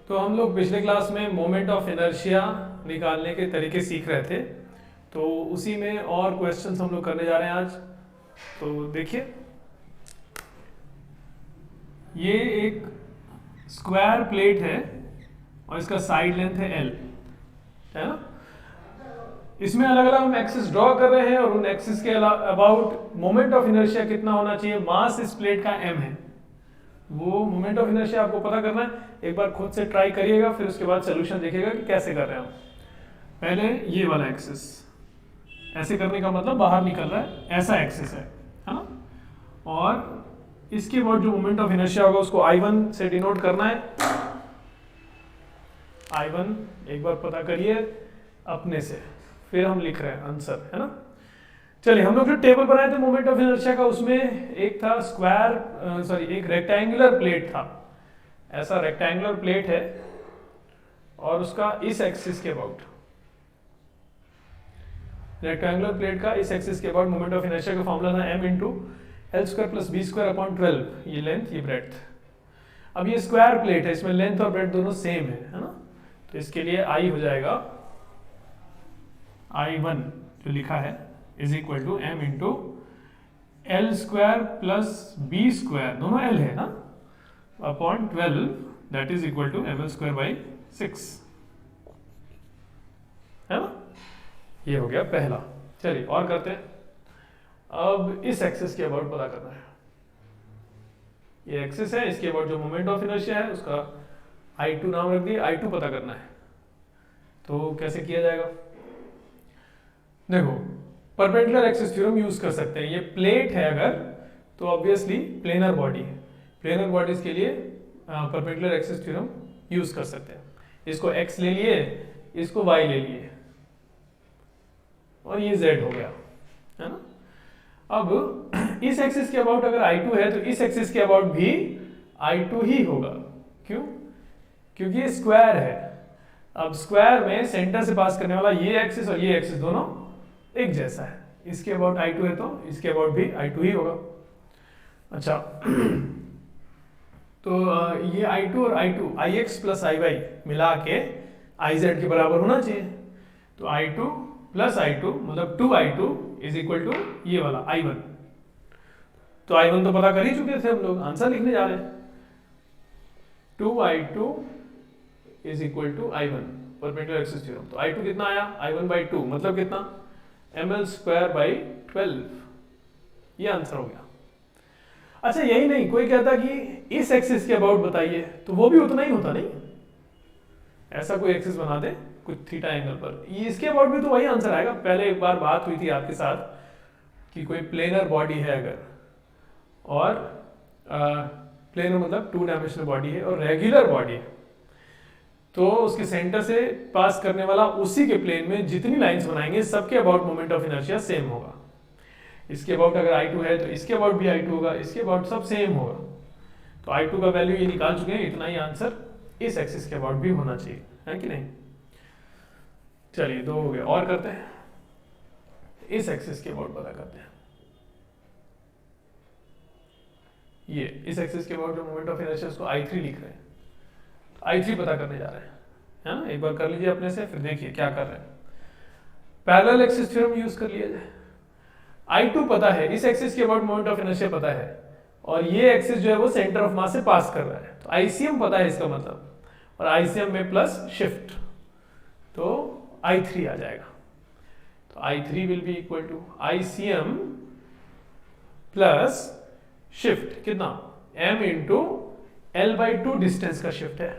तो हम लोग पिछले क्लास में मोमेंट ऑफ इनर्शिया निकालने के तरीके सीख रहे थे, तो उसी में और क्वेश्चंस हम लोग करने जा रहे हैं आज। तो देखिए, ये एक स्क्वायर प्लेट है और इसका साइड लेंथ है L, है ना। इसमें अलग अलग हम एक्सिस ड्रॉ कर रहे हैं और उन एक्सिस के अबाउट मोमेंट ऑफ इनर्शिया कितना होना चाहिए। मास इस प्लेट का m है, वो मोमेंट ऑफ इनर्शिया आपको पता करना है। एक बार खुद से ट्राई करिएगा, फिर उसके बाद सोल्यूशन देखिएगा कि कैसे कर रहे हैं हम। पहले ये वाला एक्सिस ऐसे करने का मतलब बाहर निकल रहा है, ऐसा एक्सिस है ना। और इसके बाद जो मोमेंट ऑफ इनर्शिया होगा उसको I1 से डिनोट करना है। I1 एक बार पता करिए अपने से, फिर हम लिख रहे हैं आंसर, है ना। चलिए, हम लोग जो टेबल बनाए थे मोमेंट ऑफ इनर्शिया का, उसमें एक था एक रेक्टेंगुलर प्लेट था। ऐसा रेक्टेंगुलर प्लेट है और उसका इस एक्सिस के अबाउट, रेक्टेंगुलर प्लेट का इस एक्सिस के अबाउट मोमेंट ऑफ इनर्शिया का फॉर्मूला था m into L square plus B square upon 12। ये लेंथ, ये ब्रेड्थ। अब ये स्क्वायर प्लेट है, इसमें लेंथ और ब्रेड्थ दोनों सेम है ना। तो इसके लिए I हो जाएगा I1 जो लिखा है is equal to m into L square plus B square, दोनों L है ना, upon 12, that is equal to ml square by 6, है ना। ये हो गया पहला। चलिए और करते हैं। अब इस एक्सिस के अबाउट पता करना है। ये एक्सिस है, इसके अबाउट जो मोमेंट ऑफ इनर्शिया है उसका I2 नाम रख दिए, I2 पता करना है। तो कैसे किया जाएगा, देखो, परपेंडिकुलर एक्सिस थ्योरम यूज कर सकते हैं। ये प्लेट है अगर, तो ऑब्वियसली प्लेनर बॉडी है। प्लेनर बॉडीज के लिए परपेंडिकुलर एक्सिस थ्योरम यूज कर सकते हैं। इसको x ले लिए, इसको y ले लिए, और ये z हो गया, है ना। अब इस एक्सिस के अबाउट अगर I2 है तो इस एक्सिस के अबाउट भी I2 ही होगा। क्यों? क्योंकि ये स्क्वायर है। अब स्क्वायर में सेंटर से पास करने वाला ये एक्सिस और ये एक्सिस दोनों एक जैसा है। इसके अबाउट I2 है तो इसके अबाउट भी I2 ही होगा। अच्छा, तो ये I2 और I2 Ix प्लस Iy मिला के Iz के बराबर होना चाहिए। तो I2 प्लस I2 मतलब 2I2 इज इक्वल टू ये वाला I1। तो I1 तो पता कर ही चुके थे हम लोग, आंसर लिखने जा रहे हैं। 2I2 is equal to I1, perpendicular axis theorem. तो I2 कितना आया, I1 बाई 2 मतलब कितना, ml स्क्वायर बाई 12। ये आंसर हो गया। अच्छा, यही नहीं, कोई कहता कि इस एक्सिस के अबाउट बताइए, तो वो भी उतना ही होता नहीं। ऐसा कोई एक्सिस बना दे कुछ थीटा एंगल पर, इसके अबाउट भी तो वही आंसर आएगा। पहले एक बार बात हुई थी आपके साथ कि कोई प्लेनर बॉडी है अगर, और प्लेनर मतलब 2 डायमेंशनल बॉडी है और रेगुलर बॉडी है, तो उसके सेंटर से पास करने वाला उसी के प्लेन में जितनी लाइंस बनाएंगे सबके about moment of inertia same होगा। इसके अबाउट अगर I2 है तो इसके अबाउट भी I2 होगा, इसके अबाउट सब सेम होगा। तो I2 का वैल्यू ये निकाल चुके हैं, इतना ही आंसर इस एक्सिस के अबाउट भी होना चाहिए, है कि नहीं। चलिए, 2 हो गए। और करते हैं, इस एक्सिस के अबाउट पता करते हैं। ये इस एक्सिस के अबाउट जो मोमेंट ऑफ इनर्शिया उसको I3 लिख रहे हैं। I3 पता करने जा रहे हैं, है ना। एक बार कर लीजिए अपने से, फिर देखिए क्या कर रहे हैं। पैरेलल एक्सिस थ्योरम यूज कर लिया जाए। I2 पता है, इस एक्सिस के अबाउट मोमेंट ऑफ इनर्शिया पता है, और ये एक्सिस जो है वो सेंटर ऑफ मास से पास कर रहा है। तो ICM पता है इसका मतलब, और ICM में प्लस शिफ्ट, तो I3 आ जाएगा। तो I3 will be equal to ICM plus shift, कितना, m into L by 2 distance का शिफ्ट है,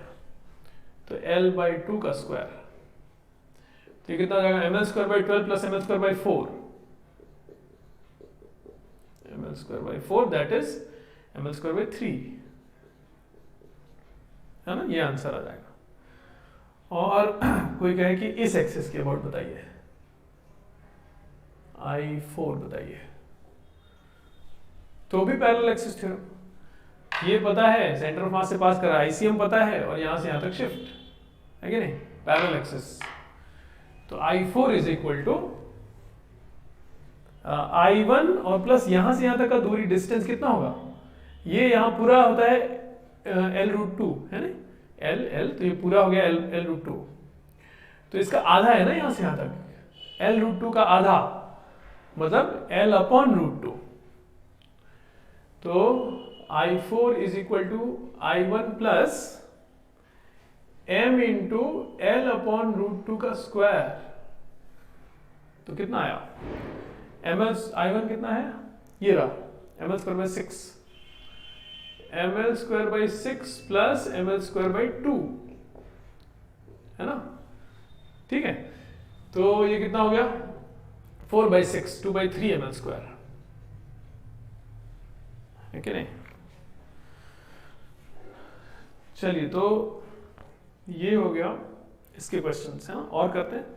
तो L बाई 2 का स्क्वायर। तो ये कितना आ जाएगा, ml square by 12 plus ml square by 4, ml square by 4 that is ml square by 3, है ना। ये आंसर आ जाएगा। और कोई कहे कि इस एक्सिस के अबाउट बताइए, I4 बताइए, तो भी पैरेलल एक्सिस थ्योरम। ये पता है, सेंटर ऑफ मास से पास कर रहा है, ICM पता है, और यहां से यहां तक शिफ्ट है कि नहीं, पैरेलल एक्सिस। तो I4 is equal to I1 और प्लस यहां से यहां तक का दूरी, डिस्टेंस कितना होगा, ये यहां पूरा होता है L रूट 2, है ना। एल एल, तो ये पूरा हो गया एल एल रूट टू। तो इसका आधा है ना यहाँ से यहाँ तक, एल रूट टू का आधा मतलब एल अपॉन रूट टू। तो I4 is equal to I1 plus m into L upon root two का स्क्वायर। तो कितना आया, ml I1 कितना है, ये रहा ml square by 6, ml square by 6 plus ml square by 2, है ना, ठीक है। तो ये कितना हो गया 4/6, 2/3 ml स्क्वायर, है कि नहीं। चलिए, तो ये हो गया इसके क्वेश्चंस, है ना, और करते हैं।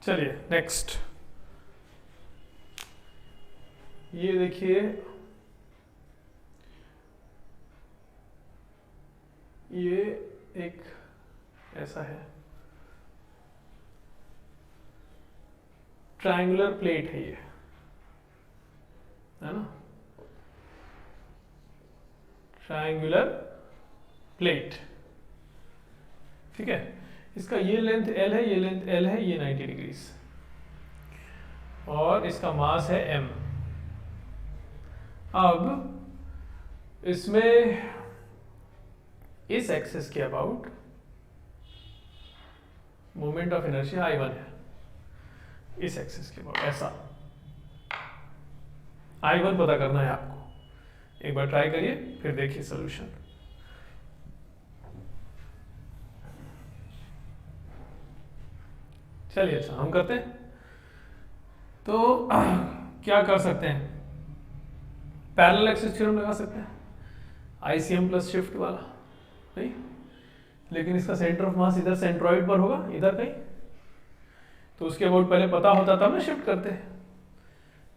चलिए नेक्स्ट, ये देखिए, ये एक ऐसा है, ट्रायंगुलर प्लेट है ये, है ना, ट्रायंगुलर प्लेट, ठीक है। इसका ये लेंथ L है, ये लेंथ L है, ये 90 डिग्रीज, और इसका मास है m। अब इसमें इस एक्सिस के about moment of inertia I1 है, इस एक्सिस के अबाउट ऐसा I1 पता करना है आपको। एक बार ट्राई करिए, फिर देखिए सॉल्यूशन। चलिए, अच्छा हम करते हैं। तो क्या कर सकते हैं, पैरेलल एक्सिस थ्योरम लगा सकते हैं, ICM प्लस शिफ्ट वाला, नहीं, लेकिन इसका सेंटर ऑफ मास इधर सेंट्रॉइड पर होगा, इधर कहीं, तो उसके अबाउट पहले पता होता तब ना शिफ्ट करते हैं।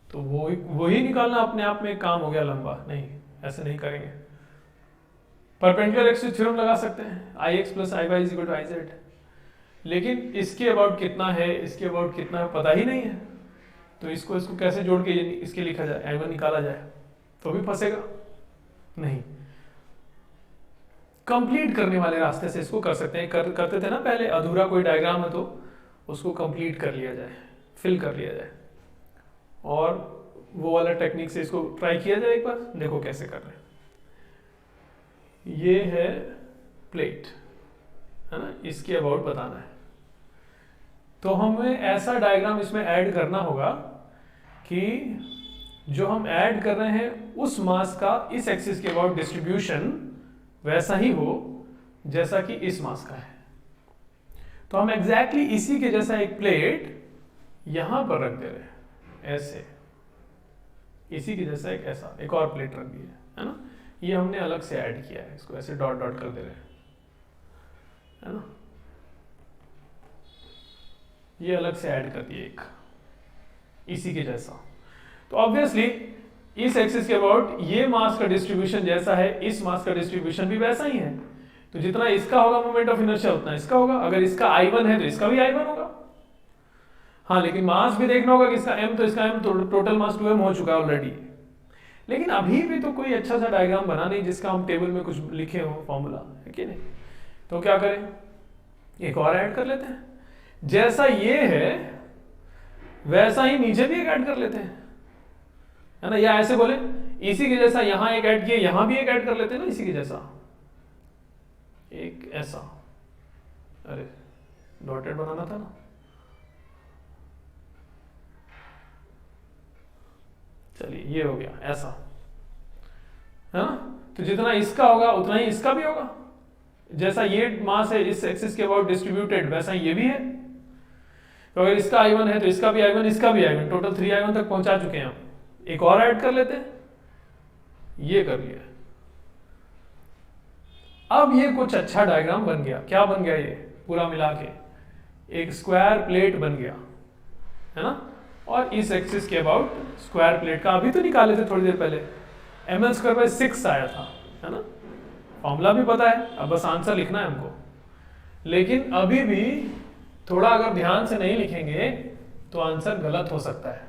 तो वो ही निकालना अपने आप में एक काम हो गया लंबा, नहीं ऐसे नहीं करेंगे। परपेंडिकुलर एक्सिस थ्योरम लगा सकते हैं, IX plus IY is equal to IZ, लेकिन इसके अबाउट कितना है, इसके अबाउट कितना है पता ही नहीं है, तो इसको कैसे जोड़ के इसके लिखा जाए, I1 निकाला जाए, तो भी फंसेगा नहीं। कंप्लीट करने वाले रास्ते से इसको कर सकते हैं, करते थे ना पहले, अधूरा कोई डायग्राम है तो उसको कंप्लीट कर लिया जाए, फिल कर लिया जाए, और वो वाला टेक्निक से इसको ट्राई किया जाए एक बार, देखो कैसे कर रहे हैं। ये है प्लेट, है ना, इसके अबाउट बताना है, तो हमें ऐसा डायग्राम इसमें ऐड करना होगा कि जो हम ऐड कर रहे हैं उस मास का इस एक्सिस के अबाउट डिस्ट्रीब्यूशन वैसा ही हो जैसा कि इस मास का है। तो हम एग्जैक्टली इसी के जैसा एक प्लेट यहां पर रख दे रहे हैं, ऐसे, इसी के जैसा एक ऐसा एक और प्लेट रख दी है ना, ये हमने अलग से ऐड किया है, इसको ऐसे डॉट डॉट कर दे रहे हैं, है ना, ये अलग से ऐड कर दिए एक इसी के जैसा। तो ऑब्वियसली इस एक्सिस के अबाउट ये मास का डिस्ट्रीब्यूशन जैसा है, इस मास का डिस्ट्रीब्यूशन भी वैसा ही है, तो जितना इसका होगा मोमेंट ऑफ इनर्शिया उतना इसका होगा। अगर इसका I1 है तो इसका भी I1 होगा, हाँ, लेकिन मास भी देखना होगा कि इसका m, तो इसका m टोटल मास 2m हो चुका है ऑलरेडी, लेकिन अभी भी तो कोई अच्छा सा डायग्राम बना नहीं जिसका हम टेबल में कुछ लिखे हो फॉर्मूला, है कि नहीं। तो क्या करें, एक और ऐड कर लेते हैं, जैसा ये है वैसा ही नीचे भी एक ऐड कर लेते हैं, है ना, या ऐसे बोले इसी के जैसा यहां एक ऐड किए, यहां भी एक ऐड कर लेते हैं ना, इसी के जैसा एक ऐसा, अरे डॉटेड बनाना था ना, चलिए ये हो गया ऐसा, है ना। तो जितना इसका होगा उतना ही इसका भी होगा, जैसा ये मास है इस एक्सिस के अबाउट डिस्ट्रीब्यूटेड वैसा ये भी है। तो अगर इसका I1 है तो इसका भी I1, इसका भी I1, टोटल 3 I1 तक पहुंचा चुके हैं हम। एक और ऐड कर लेते हैं, ये कर लिया। अब ये कुछ अच्छा डायग्राम बन गया, क्या बन गया, ये पूरा मिला के एक स्क्वायर प्लेट बन गया, है ना, और इस एक्सिस के अबाउट स्क्वायर प्लेट का अभी तो निकाले थे थोड़ी देर पहले, ml²/6 आया था, है ना, फॉर्मूला भी पता है, अब बस आंसर लिखना है हमको। लेकिन अभी भी थोड़ा अगर ध्यान से नहीं लिखेंगे तो आंसर गलत हो सकता है।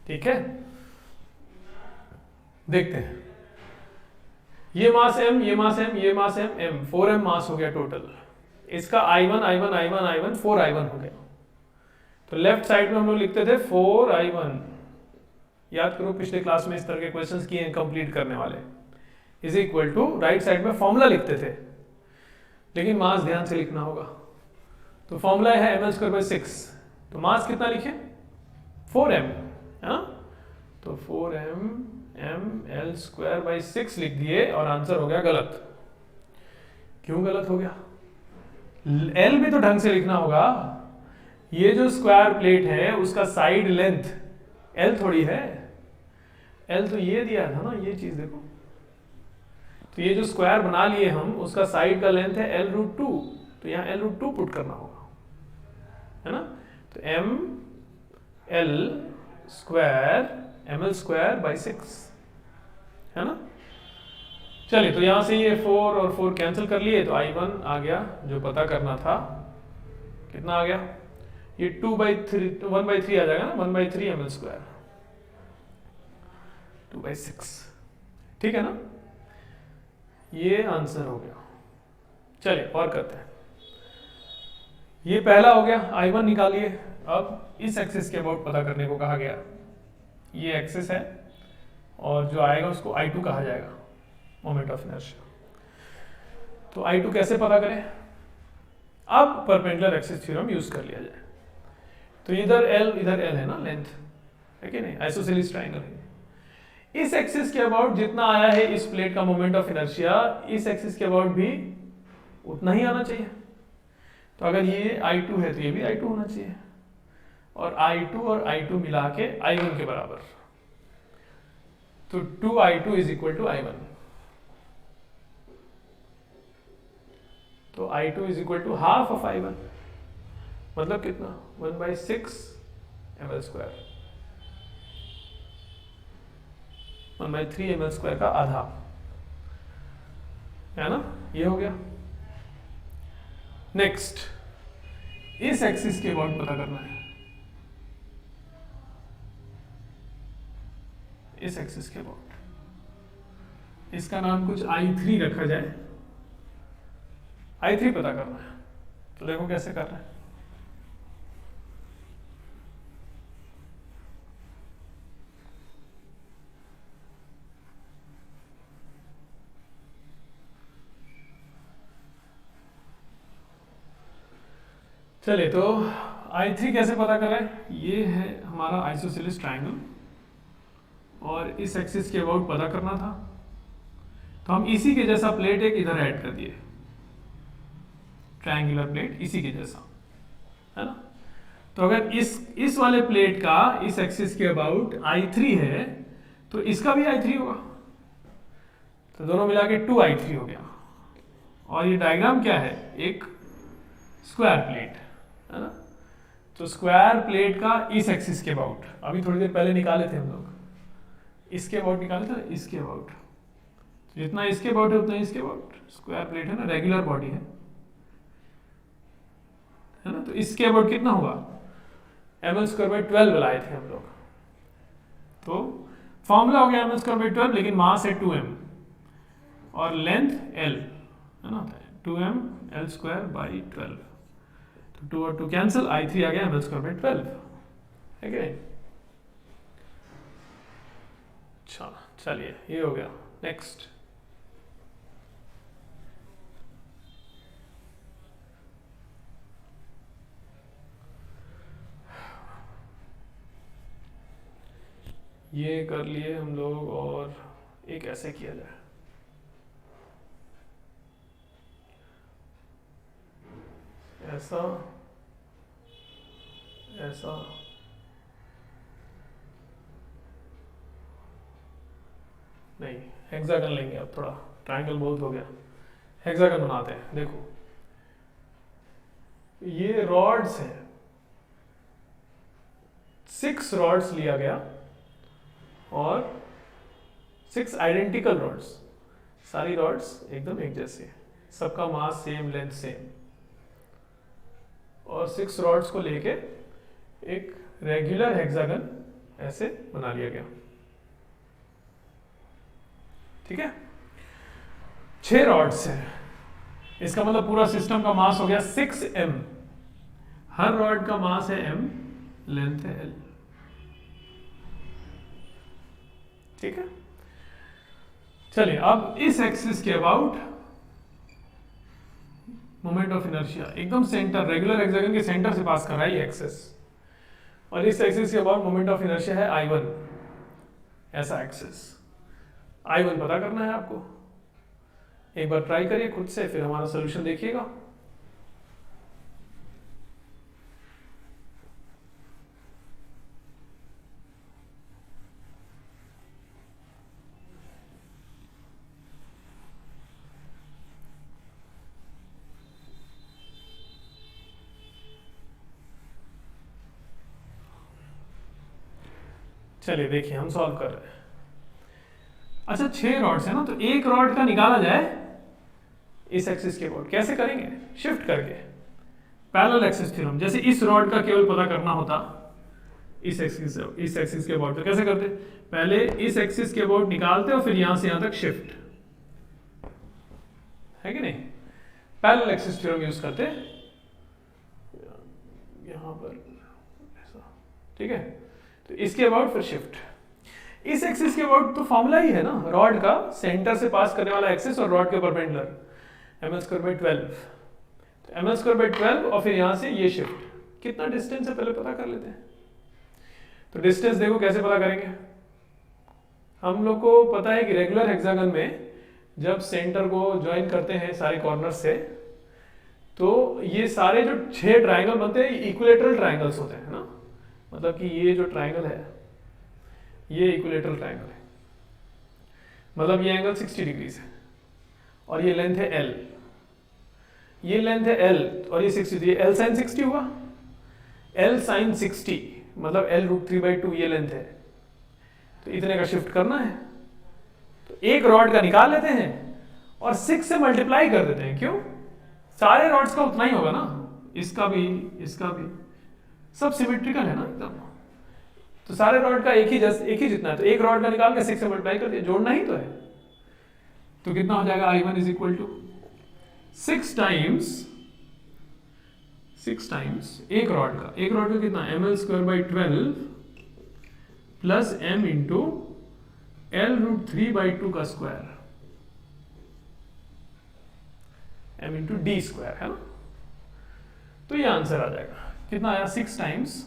ठीक है, देखते हैं। ये मास m, ये मास m, ये मास m, 4m मास हो गया टोटल। इसका I1 I1 I1 I1 4I1 हो गया। तो लेफ्ट साइड में हम लोग लिखते थे 4I1, याद करो पिछले क्लास में इस तरह के क्वेश्चंस किए हैं कंप्लीट करने वाले, is equal to right side में फॉर्मूला लिखते थे, लेकिन मास ध्यान से लिखना होगा। तो फॉर्मूला है ml²/6, तो मास कितना लिखे 4m, है ना, तो 4m ml²/6 लिख दिए और आंसर हो गया गलत। क्यों गलत हो गया? L भी तो ढंग से लिखना होगा। ये जो स्क्वायर प्लेट है उसका साइड लेंथ L थोड़ी है, L तो ये दिया था ना, ये चीज देखो, तो ये जो स्क्वायर बना लिए हम उसका साइड का लेंथ है L√2, तो यहाँ L√2 पुट करना होगा, है ना, तो ml²/6, है ना। चलिए, तो यहां से ये 4 और 4 कैंसिल कर लिए, तो I1 आ गया जो पता करना था, कितना आ गया, ये 2/3 1/3 आ जाएगा ना, 1/3 ml², 2/6, ठीक है ना, ये आंसर हो गया। चलिए और करते हैं। ये पहला हो गया, I1 निकालिए। अब इस एक्सिस के अबाउट पता करने को कहा गया, ये एक्सिस है और जो आएगा उसको I2 कहा जाएगा, मोमेंट ऑफ इनर्शिया। तो I2 कैसे पता करें? अब परपेंडिकुलर एक्सिस थ्योरम यूज कर लिया जाए। तो इधर L है ना, लेंथ है कि नहीं, आइसोसेलेस ट्रायंगल है। इस एक्सिस के अबाउट जितना आया है इस प्लेट का मोमेंट ऑफ इनर्शिया, इस एक्सिस के अबाउट भी उतना ही आना चाहिए। तो अगर ये I2 है तो ये भी I2 होना चाहिए, और I2 और I2 मिला के I1 के बराबर, तो 2I2 is equal to I1। तो I2 is equal to half of I1, मतलब कितना, 1/6 ml², 1/3 ml² का आधा, है ना, ये हो गया। नेक्स्ट, इस एक्सिस के अबाउट पता करना है, इस एक्सिस के अबाउट, इसका नाम कुछ I3 रखा जाए, I3 पता करना है। तो देखो कैसे कर रहे हैं। चलिए, तो I3 कैसे पता करें? ये है हमारा आइसोसेलेस ट्रायंगल और इस एक्सिस के अबाउट पता करना था, तो हम इसी के जैसा प्लेट एक इधर ऐड कर दिए, ट्रायंगुलर प्लेट इसी के जैसा, है ना। तो अगर इस वाले प्लेट का इस एक्सिस के अबाउट I3 है तो इसका भी I3 होगा, तो दोनों मिला के 2I3 हो गया। और ये डायग्राम क्या है, एक स्क्वायर प्लेट, है ना। तो स्क्वायर प्लेट का इस एक्सिस के अबाउट अभी थोड़ी देर पहले निकाले थे हम लोग, इसके अबाउट निकाले थे, इसके अबाउट, तो जितना इसके अबाउट है उतना इसके अबाउट, स्क्वायर प्लेट है ना, रेगुलर बॉडी है ना। तो इसके अबाउट कितना होगा, ml²/12 लाए थे हम लोग, तो फॉर्मूला हो गया ml²/12, लेकिन मास है 2m और लेंथ L, है ना, 2m L²/12, तो 2 और 2 कैंसिल, I3 आ गया ml²/12, है कि नहीं। अच्छा, चलिए ये हो गया। नेक्स्ट, ये कर लिए हम लोग, और एक ऐसे किया जाए, ऐसा ऐसा, नहीं हेक्सागन लेंगे, अब थोड़ा ट्रायंगल बहुत हो गया, हेक्सागन बनाते हैं। देखो ये रॉड्स हैं, 6 रॉड्स लिया गया और 6 आइडेंटिकल रॉड्स, सारी रॉड्स एकदम एक जैसे, सबका मास सेम, लेंथ सेम, और 6 रॉड्स को लेके एक रेगुलर हेक्सागन ऐसे बना लिया गया। ठीक है, 6 रॉड्स है, इसका मतलब पूरा सिस्टम का मास हो गया 6m। हर रॉड का मास है m, लेंथ है l। ठीक है, चलिए अब इस एक्सिस के अबाउट मोमेंट ऑफ इनर्शिया एकदम सेंटर, रेगुलर हेक्सागन के सेंटर से पास कर रहा है ये एक्सिस, और इस एक्सिस के अबाउट मोमेंट ऑफ इनर्शिया है I1, ऐसा एक्सिस। I1 पता करना है आपको, एक बार ट्राई करिए खुद से, फिर हमारा सॉल्यूशन देखिएगा। चलिए देखिए हम सॉल्व कर रहे हैं। अच्छा 6 रॉड्स है ना, तो एक रॉड का निकाला जाए इस एक्सिस के अबाउट, कैसे करेंगे? शिफ्ट करके, पैरेलल एक्सिस थ्योरम। जैसे इस रॉड का केवल पता करना होता इस एक्सिस के अबाउट, तो कैसे करते? पहले इस एक्सिस के अबाउट निकालते और फिर यहां से यहां तक शिफ्ट, है कि नहीं? पैरेलल एक्सिस थ्योरम यूज करते यहां पर ऐसा, ठीक है। तो इसके अबाउट फिर शिफ्ट, इस एक्सिस के अबाउट तो फॉर्मूला ही है ना, रॉड का सेंटर से पास करने वाला एक्सिस और रॉड के परपेंडिकुलर ml²/12, तो ml²/12 और फिर यहां से ये शिफ्ट। कितना डिस्टेंस है पहले पता कर लेते हैं। तो डिस्टेंस देखो कैसे पता करेंगे, हम लोग को पता है कि रेगुलर हेक्सागन में जब सेंटर को ज्वाइन करते हैं सारे कॉर्नर से, तो ये सारे जो 6 ट्राइंगल बनते हैं इक्विलेटरल ट्राइंगल्स होते हैं ना, मतलब कि ये जो ट्राइंगल है ये इक्विलेटरल ट्राइंगल है, मतलब ये एंगल 60 डिग्री है और ये लेंथ है L, ये लेंथ है L और ये 60, ये L sin 60 हुआ, L sin 60 मतलब L√3/2 ये लेंथ है, तो इतने का शिफ्ट करना है। तो एक रॉड का निकाल लेते हैं और 6 से मल्टीप्लाई कर देते हैं, क्यों? सारे रॉड्स का उतना ही होगा ना, इसका भी इसका भी, सब सिमेट्रिकल है ना एकदम, तो सारे रॉड का एक ही जितना है, तो एक रॉड का निकाल के 6 से मल्टीप्लाई कर दिया, जोड़ना ही तो है। तो कितना हो जाएगा? I1 is equal to 6 times एक रॉड का कितना? ml²/12 plus m into L√3/2 का square, m into d square, है ना। तो ये आंसर आ जाएगा, कितना आया? 6 टाइम्स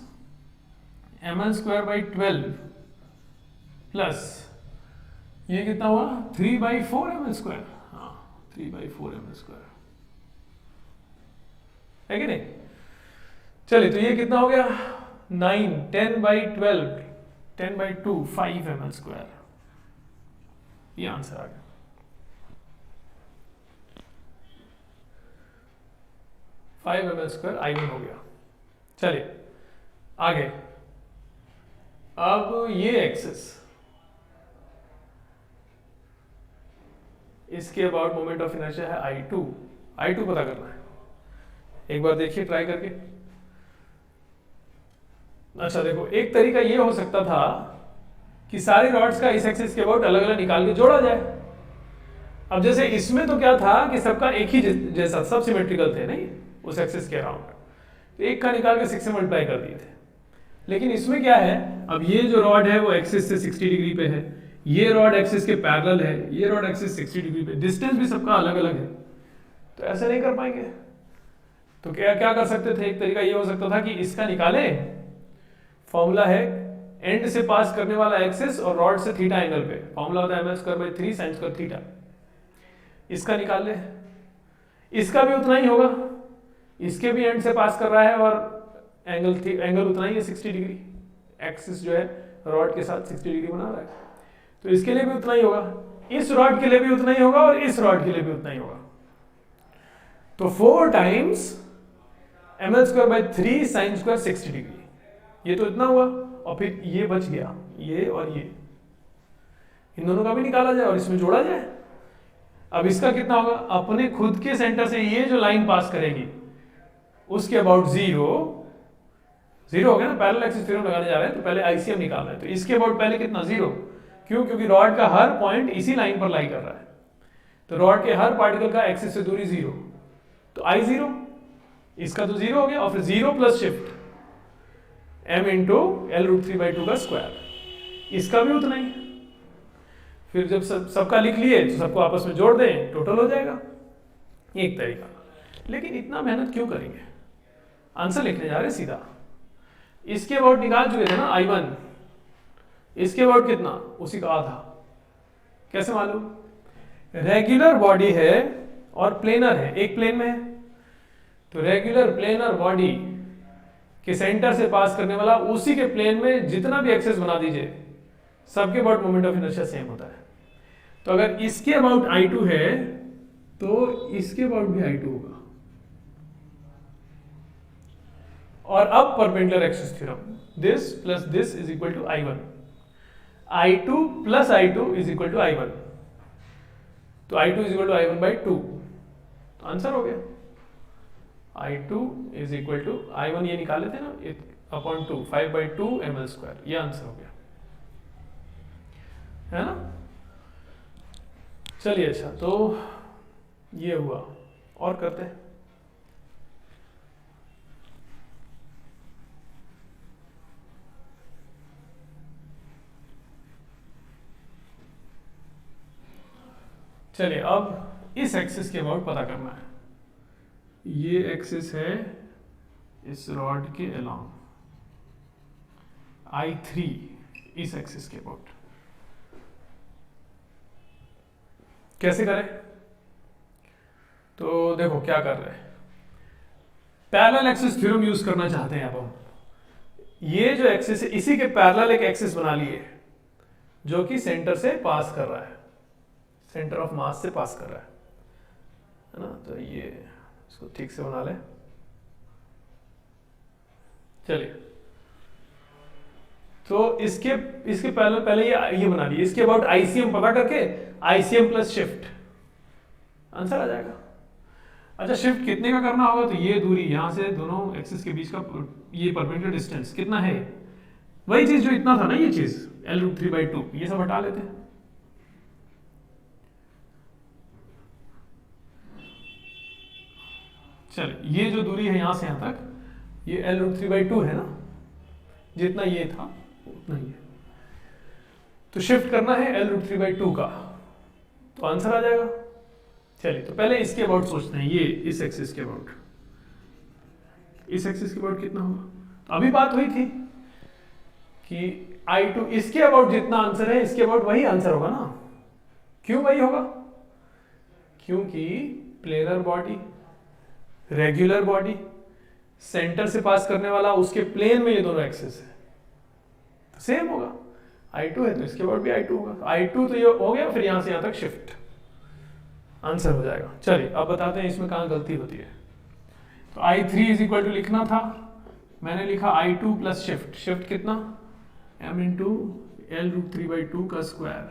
ml²/12 प्लस ये कितना हुआ? 3/4 ml², हाँ 3/4 ml², है कि नहीं? चलिए तो ये कितना हो गया? 9, 10/12, 10/2, 5 ml², ये आंसर आ गया। ml² I1 हो गया। चलिए आगे, अब ये एक्सिस, इसके अबाउट मोमेंट ऑफ इनर्शिया है I2 पता करना है, एक बार देखिए ट्राई करके। अच्छा देखो, एक तरीका ये हो सकता था कि सारे रॉड्स का इस एक्सिस के अबाउट अलग अलग निकाल के जोड़ा जाए। अब जैसे इसमें तो क्या था कि सबका एक ही जैसा, सब सिमेट्रिकल थे नहीं उस एक्सिस के अराउंड, तो एक का निकाल के 6 से मल्टीप्लाई कर दिए थे। लेकिन इसमें क्या है, अब ये जो रॉड है वो एक्सिस से 60 डिग्री पे है, ये रॉड एक्सिस के पैरेलल है, ये रॉड एक्सिस 60 डिग्री पे, डिस्टेंस भी सबका अलग अलग है, तो ऐसे नहीं कर पाएंगे। तो क्या क्या कर सकते थे? एक तरीका ये हो सकता था कि इसका निकाले, फॉर्मूला है एंड से पास करने वाला एक्सिस और रॉड से थीटा एंगल पे, फॉर्मूला होता है ml²/3 sin² थीटा, इसका निकाल ले। इसका भी उतना ही होगा, इसके भी एंड से पास कर रहा है और एंगल उतना ही है 60 डिग्री, एक्सिस जो है रॉड के साथ 60 डिग्री बना रहा है, तो इसके लिए भी उतना ही होगा, इस रॉड के लिए भी उतना ही होगा और इस रॉड के लिए भी उतना ही होगा। तो 4 टाइम्स ml²/3 sin² 60 डिग्री, ये तो इतना हुआ, और फिर ये बच गया, ये और ये, इन दोनों का भी निकाला जाए और इसमें जोड़ा जाए। अब इसका कितना होगा, अपने खुद के सेंटर से ये जो लाइन पास करेगी उसके अबाउट 0 हो गया ना, पैरेलल एक्सिस थ्योरम लगाने जा रहे हैं तो पहले आईसीएम निकालना है, तो इसके अबाउट पहले कितना 0, क्यों, क्योंकि रॉड का हर पॉइंट इसी लाइन पर लाई कर रहा है, तो रॉड के हर पार्टिकल का एक्सिस से दूरी 0, तो I0, इसका तो 0 हो गया, और फिर 0 plus shift m into L√3/2 का स्क्वायर, इसका भी उतना ही। फिर जब सबका लिख लिए तो सबको आपस में जोड़ दें, टोटल हो जाएगा, एक तरीका। लेकिन इतना मेहनत क्यों करेंगे, आंसर लिखने जा रहे हैं सीधा। इसके अबाउट निकाल चुके थे ना I1, इसके अबाउट कितना, उसी का आधा। कैसे मालूम, रेगुलर बॉडी है और प्लेनर है, एक प्लेन में है, तो रेगुलर प्लेनर बॉडी के सेंटर से पास करने वाला उसी के प्लेन में जितना भी एक्सेस बना दीजिए, सबके about moment of inertia same होता है। तो अगर इसके अबाउट I2 है तो इसके अबाउट भी I2 होगा। और अब perpendicular axis theorem, this plus this is equal to I1, I2 plus I2 is equal to I1, तो I2 is equal to I1/2, तो आंसर हो गया। I2 is equal to I1, ये निकाले थे ना, अपॉन 2, 5/2 ml², ये आंसर हो गया, है ना। चलिए, अच्छा तो ये हुआ, और करते हैं। चलिए, अब इस एक्सिस के अबाउट पता करना है। ये एक्सिस है इस रॉड के अलोंग, I3 इस एक्सिस के अबाउट कैसे करें, तो देखो क्या कर रहे हैं, पैरेलल एक्सिस थ्योरम यूज करना चाहते हैं। अब हम ये जो एक्सिस है इसी के पैरेलल एक एक्सिस बना लिए जो कि सेंटर से पास कर रहा है, सेंटर ऑफ मास से पास कर रहा है ना। तो ये इसको ठीक से बना ले। चलिए, तो इसके पहले ये बना लिए, इसके अबाउट आईसीएम पता करके आईसीएम प्लस शिफ्ट, आंसर आ जाएगा। अच्छा, शिफ्ट कितने का करना होगा, तो ये दूरी यहां से दोनों एक्सिस के बीच का ये परपेंडिकुलर डिस्टेंस कितना है, वही चीज जो इतना था ना, ये चीज L√3/2, ये सब हटा लेते हैं। चलिए, ये जो दूरी है यहां से यहां तक, ये L√3/2 है ना, जितना ये था उतना ही है, तो शिफ्ट करना है L√3/2 का, तो आंसर आ जाएगा। चलिए, तो पहले इसके अबाउट सोचते हैं, ये इस एक्सिस के अबाउट, इस एक्सिस के अबाउट कितना होगा। तो अभी बात हुई थी कि I2 इसके अबाउट जितना आंसर है इसके अबाउट वही आंसर होगा ना। क्यों वही होगा, क्योंकि planar body, regular body, centre से पास करने वाला, उसके प्लेन में ये दोनों एक्सिस है, तो सेम होगा। I2 है तो इसके अबाउट भी I2 होगा, I2 तो ये हो गया, फिर यहां से यहां तक शिफ्ट, आंसर हो जाएगा। चलिए, अब बताते हैं इसमें कहां गलती होती है। तो I3 इज इक्वल टू लिखना था, मैंने लिखा I2 प्लस शिफ्ट, शिफ्ट कितना, m इंटू L√3/2 का स्क्वायर,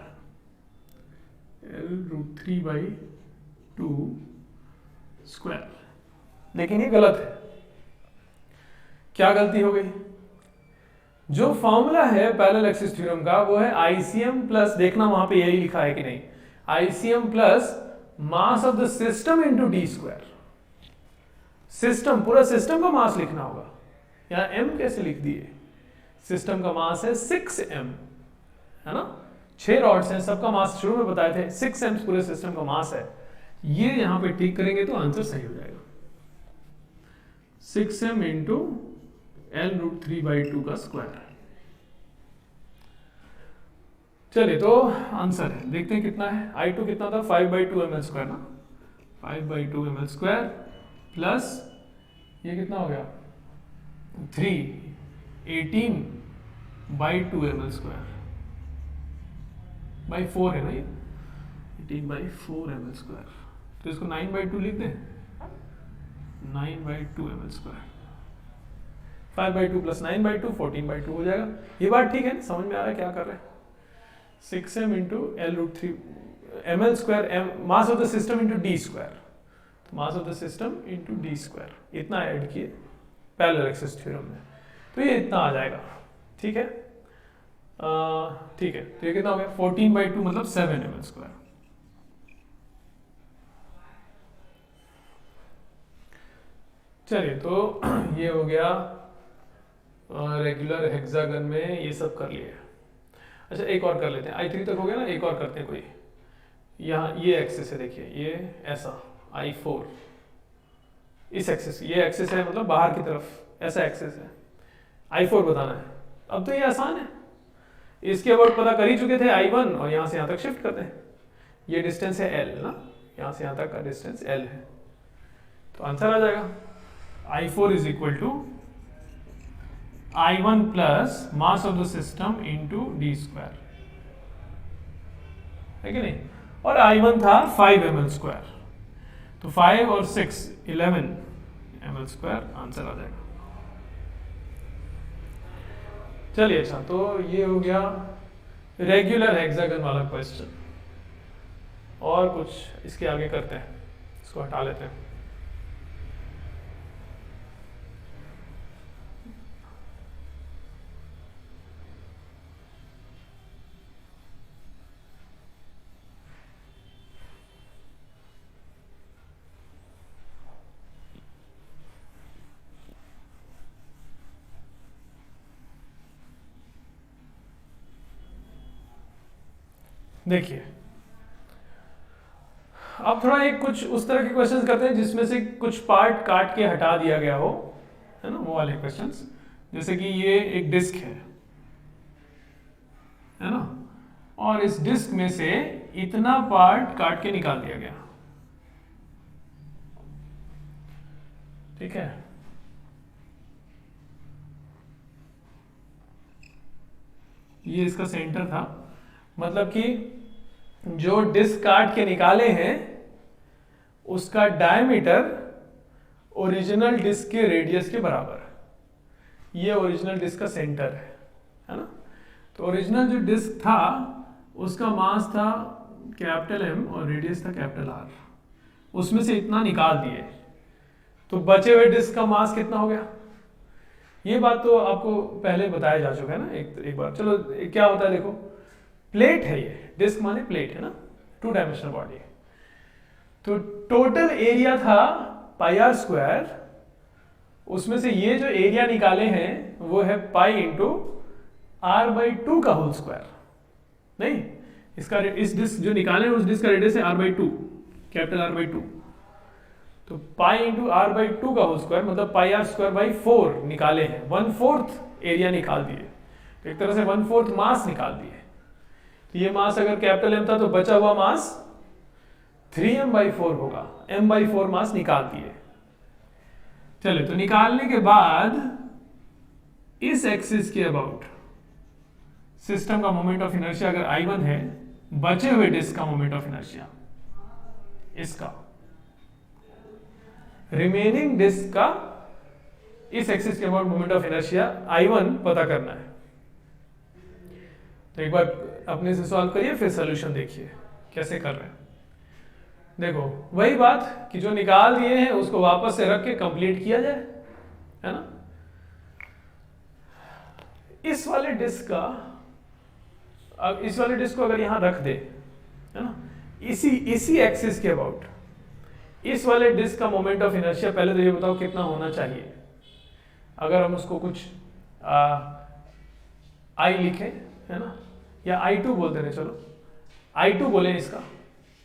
L√3/2 स्क्वायर। लेकिन ये गलत है। क्या गलती हो गई, जो फॉर्मूला है पैरेलल एक्सिस थ्योरम का वो है आईसीएम प्लस, देखना वहां पे यही लिखा है कि नहीं, ICM plus mass of the system into D square. System, पूरा सिस्टम का मास लिखना होगा, यहां m कैसे लिख दिए, सिस्टम का मास है 6m, है ना, 6 रॉड्स हैं, सबका मास शुरू में बताए थे 6m पूरे सिस्टम का मास है। ये यहां पे ठीक करेंगे तो आंसर सही हो जाएगा, 6m इंटू L√3/2 का स्क्वायर। चलिए, तो आंसर है, देखते हैं कितना है। I2 कितना था, 5/2 ml² ना, 5/2 ml² प्लस ये कितना हो गया 18/2 ml² बाई 4 है ना, ये 18/4 ml², तो इसको 9/2 लिख दें, 9/2 ml²। 5/2 + 9/2 14/2 हो जाएगा। ये बात ठीक है ना, समझ में आ रहा है क्या कर रहे हैं? 6m × L√3 ml², mass of the system into d², तो mass of the system into d², इतना ऐड किए पैरेलल एक्सिस थ्योरम में, तो ये इतना आ जाएगा। ठीक है, ठीक है, तो ये कितना हो गया? 14/2 मतलब 7 ml²। चलिए, तो ये हो गया रेगुलर हेक्सागन में, ये सब कर लिए। अच्छा, एक और कर लेते हैं, I3 तक हो गया ना, एक और करते हैं कोई। यहाँ ये एक्सिस है, देखिए ये ऐसा I4, इस एक्सिस, ये एक्सिस है मतलब बाहर की तरफ ऐसा एक्सिस है, I4 बताना है। अब तो ये आसान है, इसके अबाउट पता कर ही चुके थे I1, और यहाँ से यहाँ तक शिफ्ट करते हैं। ये डिस्टेंस है L ना, यहाँ से यहाँ तक का डिस्टेंस L है, तो आंसर आ जाएगा I4 = I1 plus mass of the system into d², है कि नहीं? और I1 था 5 ml², तो 5 और 6 11 ml², आंसर आ जाएगा। चलिए, अच्छा, तो ये हो गया रेगुलर हेक्सागन वाला क्वेश्चन। और कुछ इसके आगे करते हैं, इसको हटा लेते हैं। देखिए, अब थोड़ा एक कुछ उस तरह के क्वेश्चंस करते हैं जिसमें से कुछ पार्ट काट के हटा दिया गया हो, है ना, वो वाले क्वेश्चंस। जैसे कि ये एक डिस्क है ना, और इस डिस्क में से इतना पार्ट काट के निकाल दिया गया। ठीक है, ये इसका सेंटर था, मतलब कि जो डिस्क काट के निकाले हैं उसका डायमीटर ओरिजिनल डिस्क के रेडियस के बराबर है। ये ओरिजिनल डिस्क का सेंटर है ना। तो ओरिजिनल जो डिस्क था उसका मास था M और रेडियस था R, उसमें से इतना निकाल दिए, तो बचे हुए डिस्क का मास कितना हो गया? ये बात तो आपको पहले बताया जा चुका है ना एक बार। चलो, क्या होता है देखो, प्लेट है ये, डिस्क माने प्लेट है ना, 2 डायमेंशनल बॉडी। तो टोटल एरिया था πr², उसमें से ये जो एरिया निकाले हैं वो है पाई इंटू r/2 का होल स्क्वायर। नहीं, इसका इस डिस्क जो निकाले हैं उस डिस्क का रेडियस है r/2, कैपिटल R/2, तो पाई इंटू r/2 का होल स्क्वायर मतलब πr²/4 निकाले हैं, 1/4 एरिया निकाल दिए, तो एक तरह से 1/4 मास निकाल दिए। तो ये मास अगर कैपिटल M था तो बचा हुआ मास 3m/4 होगा, m/4 मास निकाल दिए। चले, तो निकालने के बाद इस एक्सिस के अबाउट सिस्टम का मोमेंट ऑफ इनर्शिया अगर I1 है, बचे हुए डिस्क का मोमेंट ऑफ इनर्शिया, इसका रिमेनिंग डिस्क का इस एक्सिस के about moment of inertia I1 पता करना है। तो एक बार अपने से सॉल्व करिए, फिर सोल्यूशन देखिए कैसे कर रहे हैं। देखो, वही बात कि जो निकाल दिए हैं उसको वापस से रख के कंप्लीट किया जाए, है ना। इस वाले डिस्क का, अब इस वाले डिस्क को अगर यहां रख दे, है ना, इसी एक्सिस के अबाउट इस वाले डिस्क का मोमेंट ऑफ इनर्शिया पहले तो ये बताओ कितना होना चाहिए। अगर हम उसको कुछ I लिखें, है ना, या I2 बोल देने, चलो I2 बोले इसका,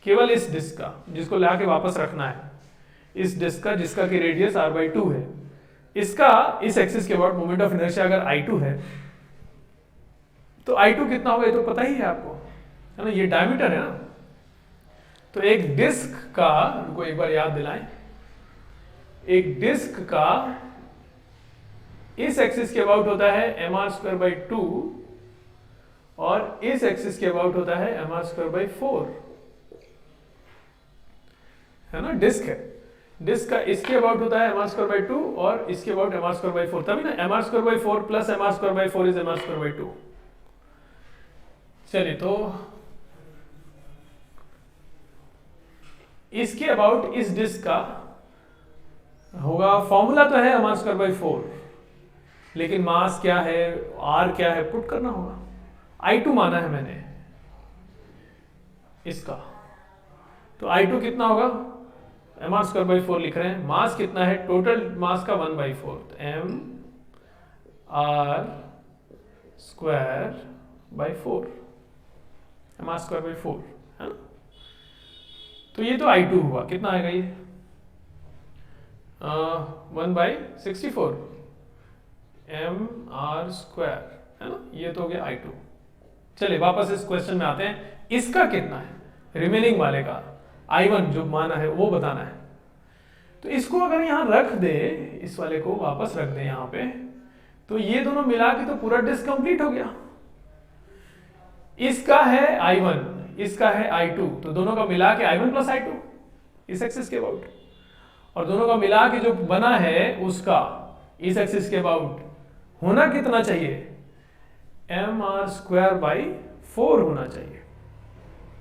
केवल इस डिस्क का जिसको ला के वापस रखना है, इस डिस्क का जिसका की रेडियस r/2 है, इसका इस एक्सिस के अबाउट मोमेंट ऑफ इनर्शिया अगर I2 है तो I2 कितना होगा ये तो पता ही है आपको, है ना, ये डायमीटर है ना। तो एक डिस्क का, उनको एक बार याद दिलाएं, एक डिस्क का इस एक्सिस के अबाउट होता है mr²/2 और इस एक्सिस के अबाउट होता है mr²/4, है ना, डिस्क है। डिस्क का इसके अबाउट होता है mr²/2 और इसके अबाउट mr²/4, तभी ना mr²/4 plus mr²/4 is mr²/2। चलिए तो इसके अबाउट इस डिस्क का होगा, फॉर्मूला तो है mr²/4, लेकिन मास क्या है, r क्या है, पुट करना होगा। I2 माना है मैंने इसका, तो I2 कितना होगा, mr²/4 लिख रहे हैं, मास कितना है, टोटल मास का 1/4, mr²/4 mr²/4 है ना। तो ये तो I2 हुआ, कितना आएगा ये 1/64 mr² है ना, ये तो हो गया I2। चलिए वापस इस क्वेश्चन में आते हैं, इसका कितना है, रिमेनिंग वाले का I1 जो माना है वो बताना है। तो इसको अगर यहां रख दे, इस वाले को वापस रख दे यहां पे, तो ये दोनों मिला के तो पूरा डिस्क कंप्लीट हो गया। इसका है I1, इसका है I2, तो दोनों का मिला के I1 प्लस I2 इस एक्सिस के अबाउट, और दोनों का मिला के जो बना है उसका इस एक्सिस के अबाउट होना कितना चाहिए, mr²/4 होना चाहिए।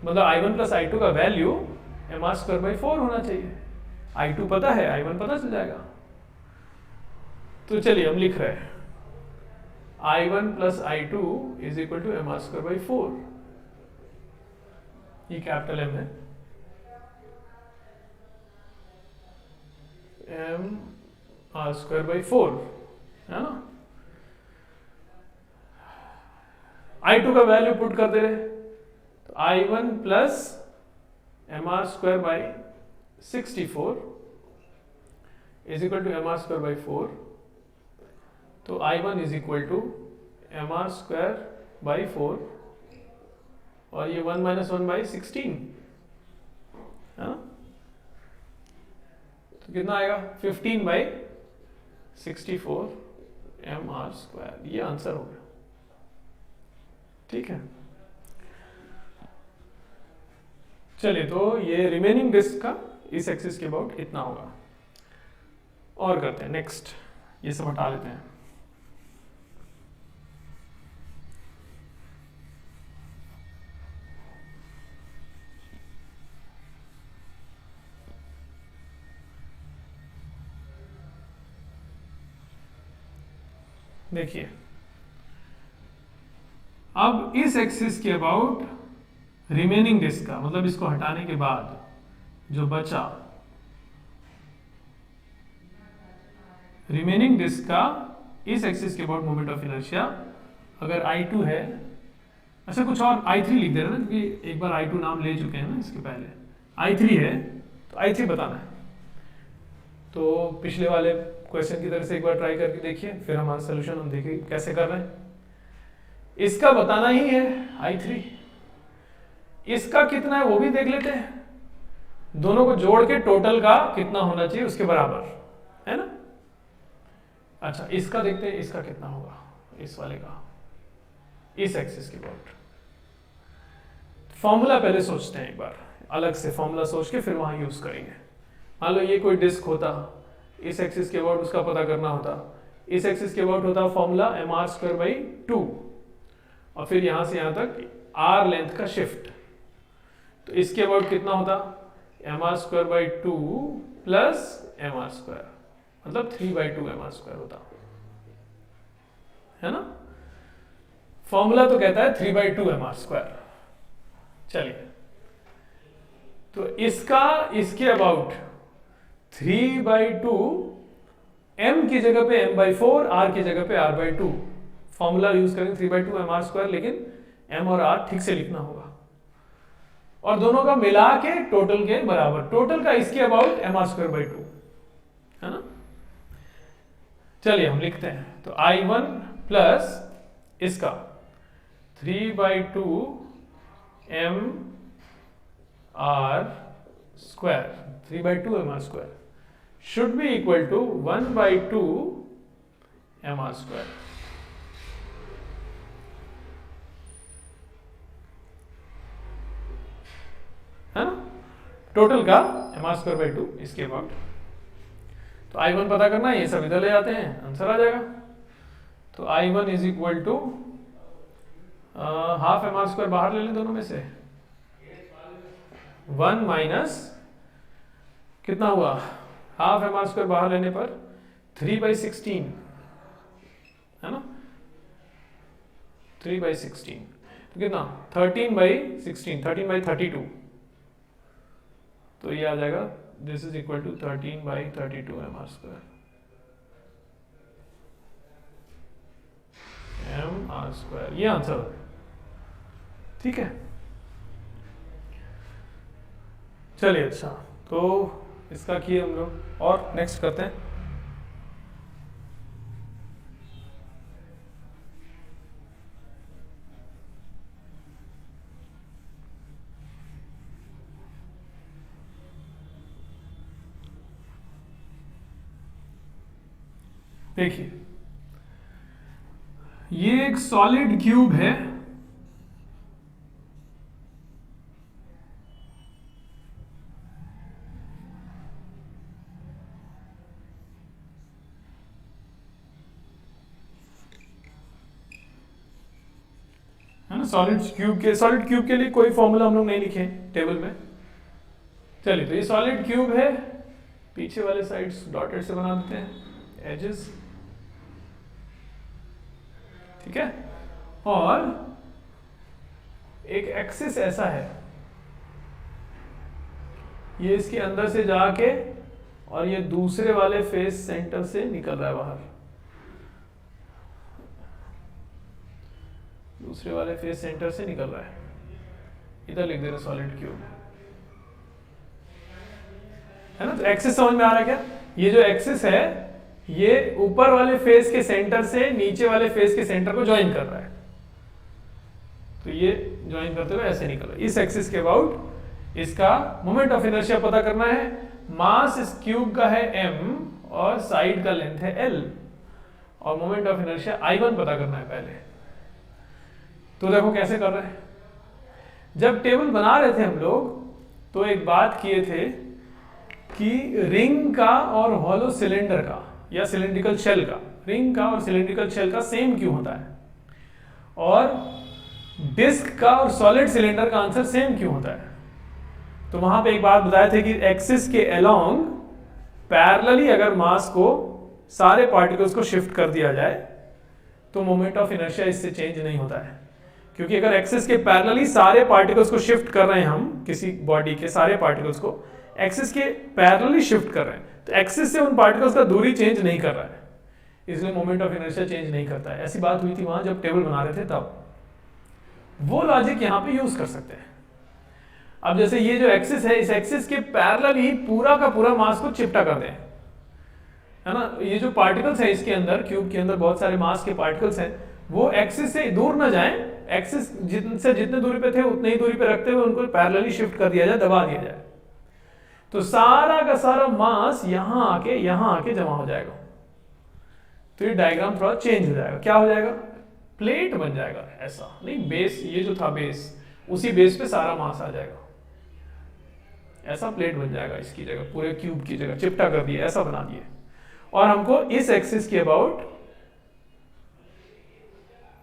मतलब I1 प्लस I2 का वैल्यू mr²/4 होना चाहिए। I2 पता है, I1 पता चल जाएगा। तो चलिए हम लिख रहे हैं I1 plus I2 is equal to mr²/4, ये कैपिटल M है, mr²/4 है ना। I2 का वैल्यू पुट कर दे रहे, तो I1 plus mr²/64 is equal to mr²/4, तो I1 is equal to mr²/4 और ये 1 - 1/16 है ना, तो कितना आएगा 15/64 mr², ये आंसर हो गया। ठीक है, चलिए तो ये रिमेनिंग डिस्क का इस एक्सिस के अबाउट इतना होगा। और करते हैं नेक्स्ट, ये सब हटा लेते हैं। देखिए अब इस एक्सिस के अबाउट रिमेनिंग डिस्क का, मतलब इसको हटाने के बाद जो बचा रिमेनिंग डिस्क का इस एक्सिस के अबाउट मोमेंट ऑफ इनर्शिया अगर I2 है, अच्छा कुछ और I3 लिख दे रहे ना, क्योंकि एक बार I2 नाम ले चुके हैं ना इसके पहले, I3 है तो I3 बताना है। तो पिछले वाले क्वेश्चन की तरह से एक बार ट्राई करके देखिए, फिर हमारा सोल्यूशन हम देखिए कैसे कर रहे हैं। इसका बताना ही है I3, इसका कितना है वो भी देख लेते हैं, दोनों को जोड़ के टोटल का कितना होना चाहिए उसके बराबर है ना। अच्छा इसका देखते हैं, इसका कितना होगा, इस वाले का इस एक्सिस के अबाउट। फॉर्मूला पहले सोचते हैं एक बार, अलग से फॉर्मूला सोच के फिर वहां यूज करेंगे। मान लो ये कोई डिस्क होता, इस एक्सिस के अबाउट उसका पता करना होता, इस एक्सिस के अबाउट होता फॉर्मूला mr²/2 और फिर यहां से यहां तक r लेंथ का शिफ्ट, तो इसके अबाउट कितना होता mr²/2 प्लस mr², मतलब 3/2 mr² होता है ना। फॉर्मूला तो कहता है 3/2 mr²। चलिए तो इसका इसके अबाउट 3/2, m की जगह पे m/4, r की जगह पे r/2, फॉर्मूला यूज करेंगे 3/2 mr², लेकिन m और r ठीक से लिखना होगा और दोनों का मिला के टोटल के बराबर, टोटल का इसके अबाउट mr²/2 है ना। चलिए हम लिखते हैं, तो I1 प्लस इसका 3/2 mr², 3/2 mr² should be equal to 1/2 mr²। है ना, टोटल का mr²/2 इसके अबाउट तो I1 पता करना है, ये सब इधर ले जाते हैं, आंसर आ जाएगा। तो I1 is equal to half mr² बाहर ले लें दोनों में से, 1 माइनस कितना हुआ, हाफ mr² बाहर लेने पर 3/16 है ना, 3/16 तो कितना 13/16, 13/32, तो ये आ जाएगा this is equal to 13/32 mr², ये आंसर है। ठीक है, चलिए अच्छा, तो इसका किए हम लोग, और नेक्स्ट करते हैं। देखिए ये एक सॉलिड क्यूब है, है ना, सॉलिड क्यूब के लिए कोई फॉर्मूला हम लोग नहीं लिखे टेबल में। चलिए, तो ये सॉलिड क्यूब है, पीछे वाले साइड्स डॉटेड से बना देते हैं, एजेस, ठीक है, और एक एक्सिस ऐसा है, ये इसके अंदर से जाके और ये दूसरे वाले फेस सेंटर से निकल रहा है बाहर, दूसरे वाले फेस सेंटर से निकल रहा है, इधर लिख दे रहे सॉलिड क्यूब, है ना। तो एक्सिस समझ में आ रहा है क्या, ये जो एक्सिस है ये ऊपर वाले फेस के सेंटर से नीचे वाले फेस के सेंटर को ज्वाइन कर रहा है, तो ये ज्वाइन करते हुए ऐसे निकल रहा है। इस एक्सिस के अबाउट इसका मोमेंट ऑफ इनर्शिया पता करना है, मास इस क्यूब का है m और साइड का लेंथ है l, और मोमेंट ऑफ इनर्शिया I1 पता करना है पहले। तो देखो कैसे कर रहे हैं, जब टेबल बना रहे थे हम लोग तो एक बात किए थे कि रिंग का और हॉलो सिलेंडर का या सिलेंड्रिकल शेल का, रिंग का और सिलेंड्रिकल शेल का सेम क्यों होता है, और डिस्क का और सॉलिड सिलेंडर का आंसर सेम क्यों होता है। तो वहां पे एक बात बताए थे कि एक्सिस के अलोंग पैरेलली अगर मास को, सारे पार्टिकल्स को शिफ्ट कर दिया जाए तो मोमेंट ऑफ इनर्शिया इससे चेंज नहीं होता है, क्योंकि अगर एक्सिस के पैरेलली सारे पार्टिकल्स को शिफ्ट कर रहे हैं, हम किसी बॉडी के सारे पार्टिकल्स को एक्सिस के पैरेलली शिफ्ट कर रहे हैं, तो एक्सिस से उन पार्टिकल्स का दूरी चेंज नहीं कर रहा है, इसलिए मोमेंट ऑफ इनर्शिया चेंज नहीं करता है। ऐसी बात हुई थी वहां जब टेबल बना रहे थे, तब वो लॉजिक यहां पे यूज कर सकते हैं। अब जैसे ये जो एक्सिस है, इस एक्सिस के पैरेलल ही पूरा का पूरा मास को चिपटा कर दें, है ना, ये जो पार्टिकल्स है इसके अंदर, क्यूब के अंदर बहुत सारे मास के पार्टिकल्स हैं, वो एक्सिस से दूर ना जाएं, एक्सिस जितने दूरी पे थे उतने ही दूरी पे रखते हुए उनको पैरेलली शिफ्ट कर दिया जाए, दबा दिया जाए, तो सारा का सारा मास यहां आके जमा हो जाएगा। तो ये डायग्राम थोड़ा चेंज हो जाएगा, क्या हो जाएगा, प्लेट बन जाएगा, ऐसा नहीं, बेस, ये जो था बेस, उसी बेस पे सारा मास आ जाएगा, ऐसा प्लेट बन जाएगा इसकी जगह, पूरे क्यूब की जगह चिपटा कर दिए, ऐसा बना दिए। और हमको इस एक्सिस के अबाउट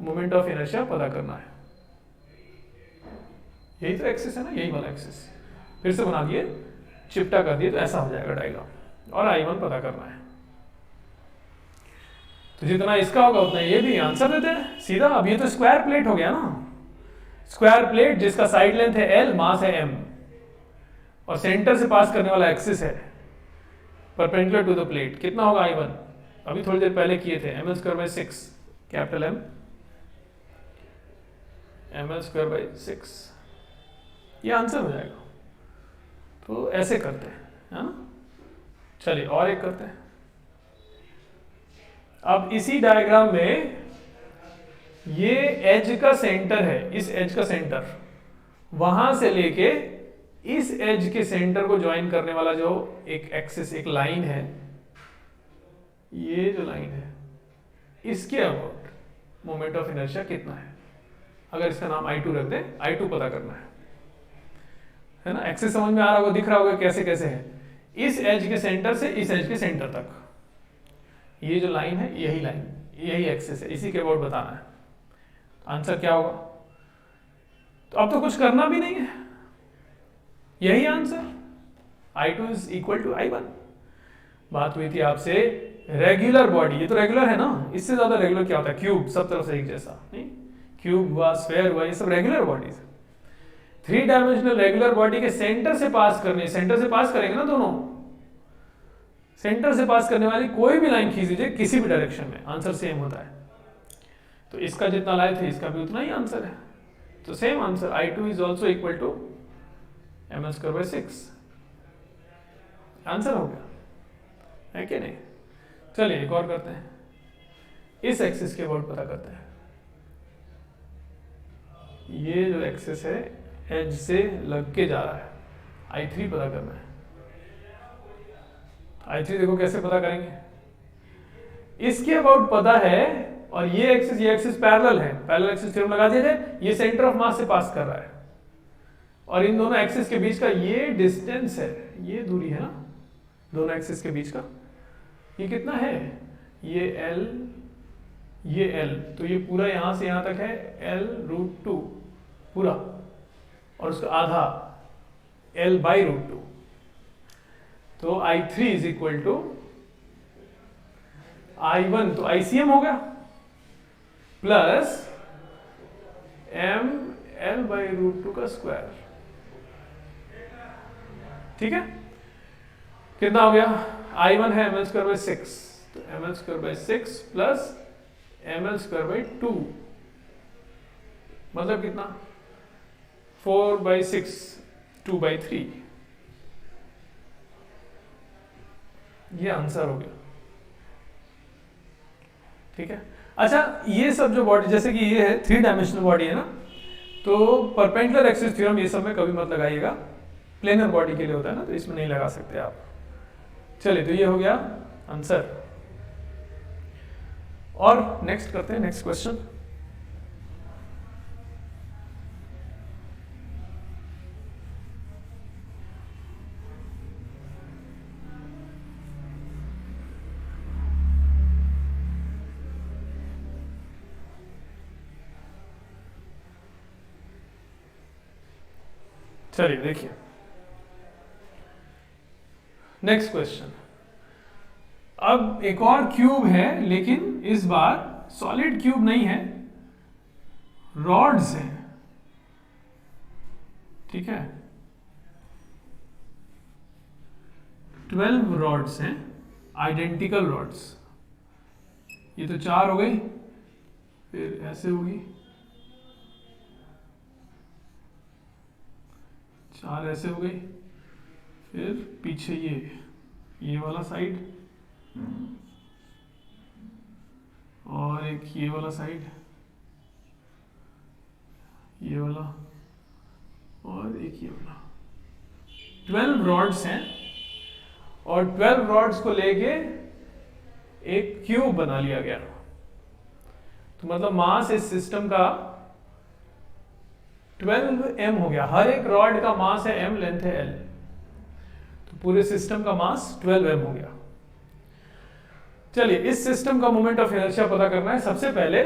मोमेंट ऑफ इनर्शिया पता करना है, यही तो एक्सिस है ना, यही वाला एक्सिस, फिर से बना दिए, चिपटा कर दिए, तो ऐसा हो जाएगा डायग्राम, और I1 पता करना है। तो जितना इसका होगा उतना ये भी, आंसर देते हैं सीधा। अब ये तो स्क्वायर प्लेट हो गया ना, स्क्वायर प्लेट जिसका साइड लेंथ है l, मास है m, और सेंटर से पास करने वाला एक्सिस है परपेंडिकुलर टू द प्लेट, कितना होगा I1, अभी थोड़ी देर पहले किए थे, ml²/6, कैपिटल M, ml²/6, ये आंसर हो जाएगा। तो ऐसे करते हैं, है ना। चलिए और एक करते हैं। अब इसी डायग्राम में ये एज का सेंटर है, इस एज का सेंटर, वहां से लेके इस एज के सेंटर को ज्वाइन करने वाला जो एक एक्सिस, एक लाइन है, ये जो लाइन है, इसके अबाउट मोमेंट ऑफ इनर्शिया कितना है। अगर इसका नाम I2 रख दें, I2 पता करना है ना। एक्सिस समझ में आ रहा होगा, दिख रहा होगा कैसे कैसे है, इस एज के सेंटर से इस एज के सेंटर तक, ये जो लाइन है यही लाइन, यही एक्सिस है, इसी के अबाउट बताना है। आंसर क्या होगा? तो अब तो कुछ करना भी नहीं है, यही answer, I2 is equal to I1। बात हुई थी आपसे रेगुलर बॉडी, ये तो रेगुलर है ना, इससे ज्यादा रेगुलर क्या होता है? क्यूब, सब तरफ से एक जैसा, नहीं? क्यूब हुआ, स्फेयर हुआ, ये सब regular bodies. 3 dimensional regular body के सेंटर से पास करने, सेंटर से पास करेंगे ना दोनों, सेंटर से पास करने वाली कोई भी लाइन खींच लीजिए किसी भी डायरेक्शन में, आंसर सेम होता है। तो इसका जितना लाए थे इसका भी उतना ही आंसर है, तो same answer I2 is also equal to ml²/6। Answer हो गया, है कि नहीं? चलिए एक और करते हैं, इस एक्सिस के अबाउट पता करते हैं। ये जो एक्सिस है एज से लग के जा रहा है, I3 पता करना है। I3 देखो कैसे पता करेंगे, इसके अबाउट पता है और ये एक्सिस पैरेलल है, पैरेलल एक्सिस थ्योरम लगा दिया जाए, ये सेंटर ऑफ मास से पास कर रहा है और इन दोनों एक्सिस के बीच का ये डिस्टेंस है, ये दूरी है ना दोनों एक्सिस के बीच का, ये कितना है? ये L, ये L, तो ये पूरा यहां से यहां तक है L√2 पूरा, और उसका आधा L/√2। तो I3 is equal to I1, तो ICM हो गया, प्लस ML/√2 का स्क्वायर। ठीक है, कितना हो गया? I1 है ml²/6, तो ml²/6 प्लस ml²/2, मतलब कितना? 4/6, 2/3। ये आंसर हो गया। ठीक है, अच्छा ये सब जो बॉडी, जैसे कि ये है 3 डायमेंशनल बॉडी है ना, तो परपेंडिकुलर एक्सिस थ्योरम ये सब में कभी मत लगाइएगा, प्लेनर बॉडी के लिए होता है ना, तो इसमें नहीं लगा सकते आप। चलिए, तो ये हो गया आंसर। और नेक्स्ट करते हैं, नेक्स्ट क्वेश्चन। चलिए देखिए नेक्स्ट क्वेश्चन। अब एक और क्यूब है, लेकिन इस बार सॉलिड क्यूब नहीं है, रॉड्स हैं। ठीक है, 12 रॉड्स हैं, आइडेंटिकल रॉड्स। ये तो 4 हो गई, फिर ऐसे होगी, 4 ऐसे हो गई, फिर पीछे ये वाला साइड, और एक ये वाला साइड, ये वाला, और एक ये वाला। 12 रॉड्स हैं और 12 रॉड्स को लेके एक क्यूब बना लिया गया। तो मतलब मास इस सिस्टम का 12m हो गया। हर एक रॉड का मास है m, लेंथ है l, तो पूरे सिस्टम का मास 12m हो गया। चलिए, इस सिस्टम का मोमेंट ऑफ इनर्शिया पता करना है। सबसे पहले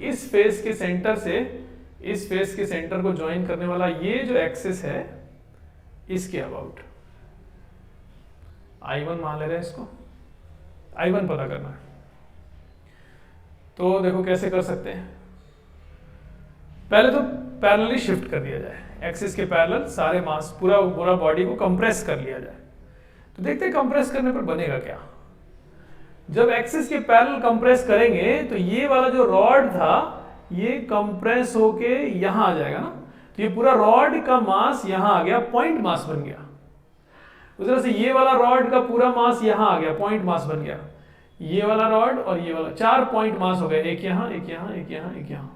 इस फेस के सेंटर से इस फेस के सेंटर को ज्वाइन करने वाला ये जो एक्सिस है, इसके अबाउट I1 मान ले रहे हैं इसको, I1 पता करना है। तो देखो कैसे कर सकते हैं। पहले तो पैरेलली शिफ्ट कर दिया जाए, एक्सिस के पैरेलल सारे मास, पूरा बॉडी को कंप्रेस कर लिया जाए। तो देखते हैं कंप्रेस करने पर बनेगा क्या। जब एक्सिस के पैरेलल कंप्रेस करेंगे तो ये वाला जो रॉड था ये कंप्रेस होके यहां आ जाएगा ना, तो ये पूरा रॉड का मास यहां आ गया, पॉइंट मास बन गया। उस तरह से ये वाला रॉड का पूरा मास यहां आ गया, पॉइंट मास बन गया। ये वाला रॉड और ये वाला, 4 पॉइंट मास हो गए, एक यहां, एक यहां, एक यहां, एक यहां।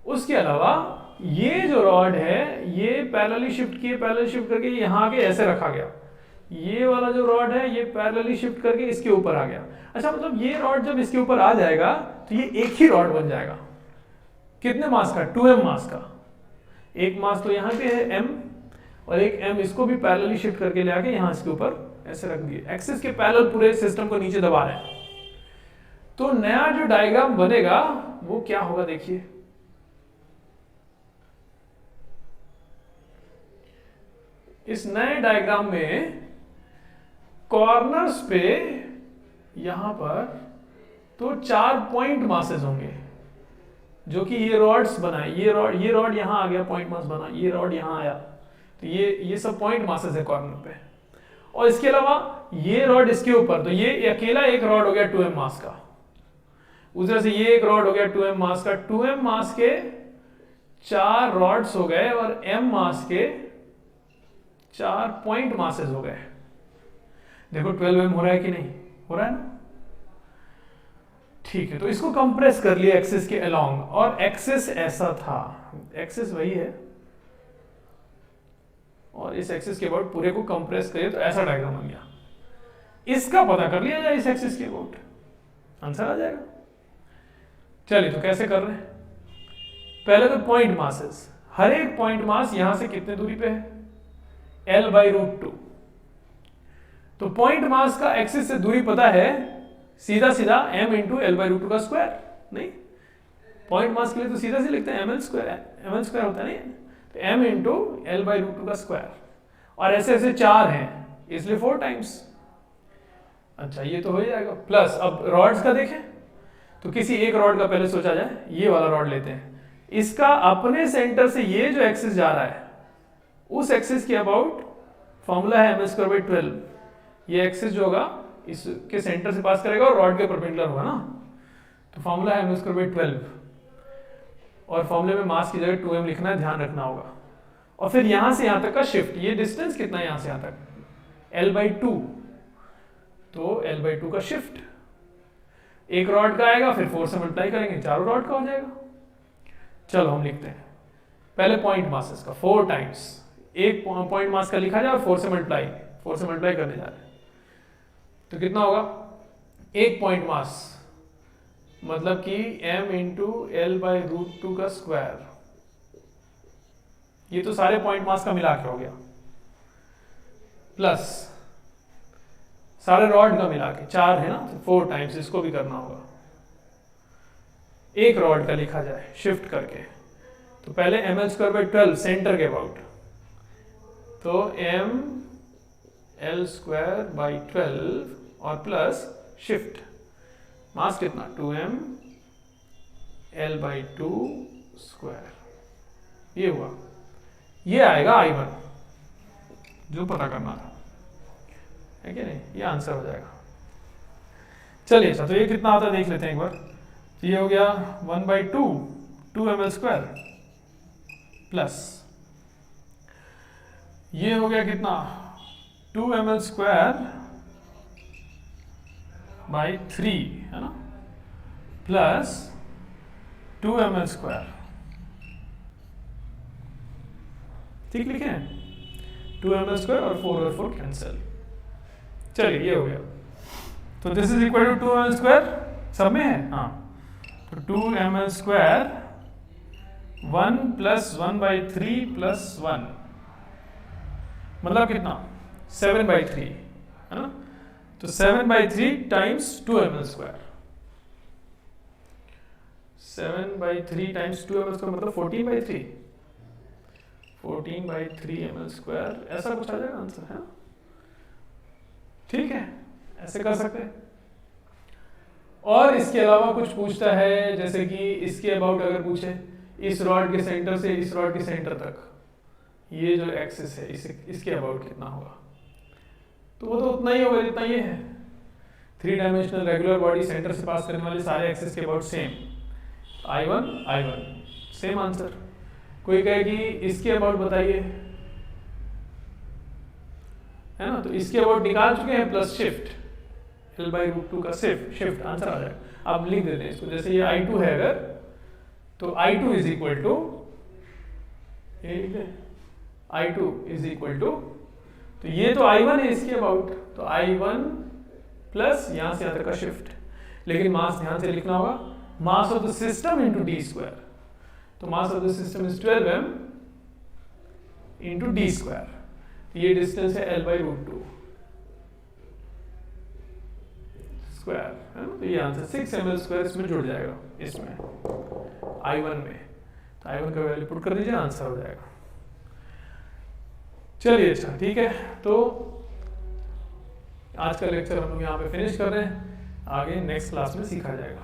उसके अलावा ये जो रॉड है ये पैरेलली शिफ्ट किए, पैरेलल शिफ्ट करके यहां आके ऐसे रखा गया। ये वाला जो रॉड है ये पैरेलली शिफ्ट करके इसके ऊपर आ गया। अच्छा, मतलब ये रॉड जब इसके ऊपर आ जाएगा तो ये एक ही रॉड बन जाएगा। कितने मास का? 2m मास का। एक मास तो यहाँ पे है m, और एक m इसको भी पैरेलली शिफ्ट करके ले आके यहाँ इसके ऊपर ऐसे रख दिए। एक्सिस के पैरेलल पूरे सिस्टम को नीचे दबा रहे हैं। तो नया जो डायग्राम बनेगा वो क्या होगा, देखिए इस नए डायग्राम में कॉर्नर्स पे यहां पर तो 4 पॉइंट मासेस होंगे, जो कि ये रॉड्स बनाए, ये रॉड यहां आ गया, पॉइंट मास बना, ये रॉड यहां आया, तो ये सब पॉइंट मासेस है कॉर्नर पे। और इसके अलावा ये रॉड इसके ऊपर, तो ये अकेला एक रॉड हो गया 2m मास का, उस तरह से ये एक रॉड हो गया 2m मास का। 2m मास के 4 रॉड्स हो गए और m मास के 4 पॉइंट मासेस हो गए। देखो 12m हो रहा है कि नहीं हो रहा है ना, ठीक है। तो इसको कंप्रेस कर लिया एक्सिस के अलोंग, और एक्सिस ऐसा था, एक्सिस वही है, और इस एक्सिस के अबाउट पूरे को कंप्रेस करिए तो ऐसा डायग्राम बन गया। इसका पता कर लिया जाए इस एक्सिस के अबाउट, आंसर आ जाएगा। चलिए तो कैसे कर रहे हैं, पहले तो पॉइंट मासेस, हर एक पॉइंट मास यहां से कितने दूरी पे है, L/√2। तो पॉइंट मास का एक्सिस से दूरी पता है, सीधा सीधा m इंटू L/√2 का स्क्वायर, नहीं पॉइंट मास के लिए तो सीधा से लिखते हैं ml स्क्वायर होता है, नहीं तो m इंटू L/√2 का स्क्वायर, और ऐसे ऐसे 4 हैं इसलिए 4 टाइम्स। अच्छा ये तो हो जाएगा, प्लस अब रॉड्स का देखें, तो किसी एक रॉड का पहले सोचा जाए, ये वाला रॉड लेते हैं, इसका अपने सेंटर से ये जो एक्सिस जा रहा है उस एक्सिस के अबाउट फॉर्मूला है m²/12। ये एक्सिस जो होगा इसके सेंटर से पास करेगा और रॉड के परपेंडिकुलर होगा ना, तो फॉर्मूला है m²/12, और फॉर्मूले में मास की जगह 2m लिखना है, ध्यान रखना होगा। और फिर यहां से यहां तक का शिफ्ट, ये डिस्टेंस कितना है यहां से यहां तक, L/2, तो L/2 का शिफ्ट एक रॉड का आएगा, फिर 4 से मल्टीप्लाई करेंगे, चारों रॉड का हो जाएगा। चलो हम लिखते हैं पहले पॉइंट मासेस का 4 टाइम्स, एक पॉइंट मास का लिखा जाए और 4 से मल्टीप्लाई करने जा रहे हैं, तो कितना होगा, एक पॉइंट मास मतलब कि m इंटू L/√2 का स्क्वायर, ये तो सारे पॉइंट मास का मिला के हो गया, प्लस सारे रॉड का मिला के 4 है ना, तो 4 टाइम्स इसको भी करना होगा। एक रॉड का लिखा जाए शिफ्ट करके, तो पहले ml²/12 सेंटर के अबाउट, तो ml²/12 और प्लस शिफ्ट मास कितना 2m L/2 स्क्वायर, ये हुआ, ये आएगा I1 जो पता करना था, है कि नहीं, ये आंसर हो जाएगा। चलिए अच्छा, तो ये कितना आता है देख लेते हैं एक बार, तो ये हो गया 1/2 2ml² प्लस ये हो गया कितना 2ml²/3 है ना, प्लस 2ml², ठीक लिखे हैं, 2ml² और 4 कैंसिल। चलिए ये हो गया, तो this is equal to 2ml², सब में है, हाँ, तो 2ml² 1 + 1/3 + 1 मतलब कितना 7/3 है ना, तो 7/3 टाइम्स 2ml², 7/3 टाइम्स 2ml² मतलब 14/3 ml², ऐसा कुछ आ जाएगा आंसर, है ना, ठीक है, ऐसे कर सकते हैं। और इसके अलावा कुछ पूछता है, जैसे कि इसके अबाउट अगर पूछे, इस रॉड के सेंटर से इस रॉड के सेंटर तक ये जो एक्सिस है इसके अबाउट कितना होगा, तो वो तो उतना ही होगा जितना ये है। 3 डायमेंशनल रेगुलर बॉडी सेंटर से पास करने वाले सारे एक्सिस के about same, I1 same answer. कोई कहे कि इसके अबाउट बताइए, है ना, तो इसके अबाउट निकाल चुके हैं, प्लस शिफ्ट L/√2 का शिफ्ट आंसर आ जाएगा। आप लिख देते हैं इसको, जैसे ये I2 है अगर, तो I2 is equal to, I2 is equal to, तो ये तो I1 है इसके अबाउट, तो I1 प्लस यहां से यहां तक का शिफ्ट, लेकिन मास ध्यान से लिखना होगा, mass of the system into d², तो mass of the system is 12m into d², ये डिस्टेंस है L/√2, स्क्वायर है ना, तो ये आंसर 6 ml स्क्वायर इसमें जुड़ जाएगा इसमें I1 में, तो I1 का वैल्यू पुट कर दीजिए, आंसर हो जाएगा। चलिए अच्छा ठीक है, तो आज का लेक्चर हम लोग यहाँ पे फिनिश कर रहे हैं, आगे नेक्स्ट क्लास में सीखा जाएगा।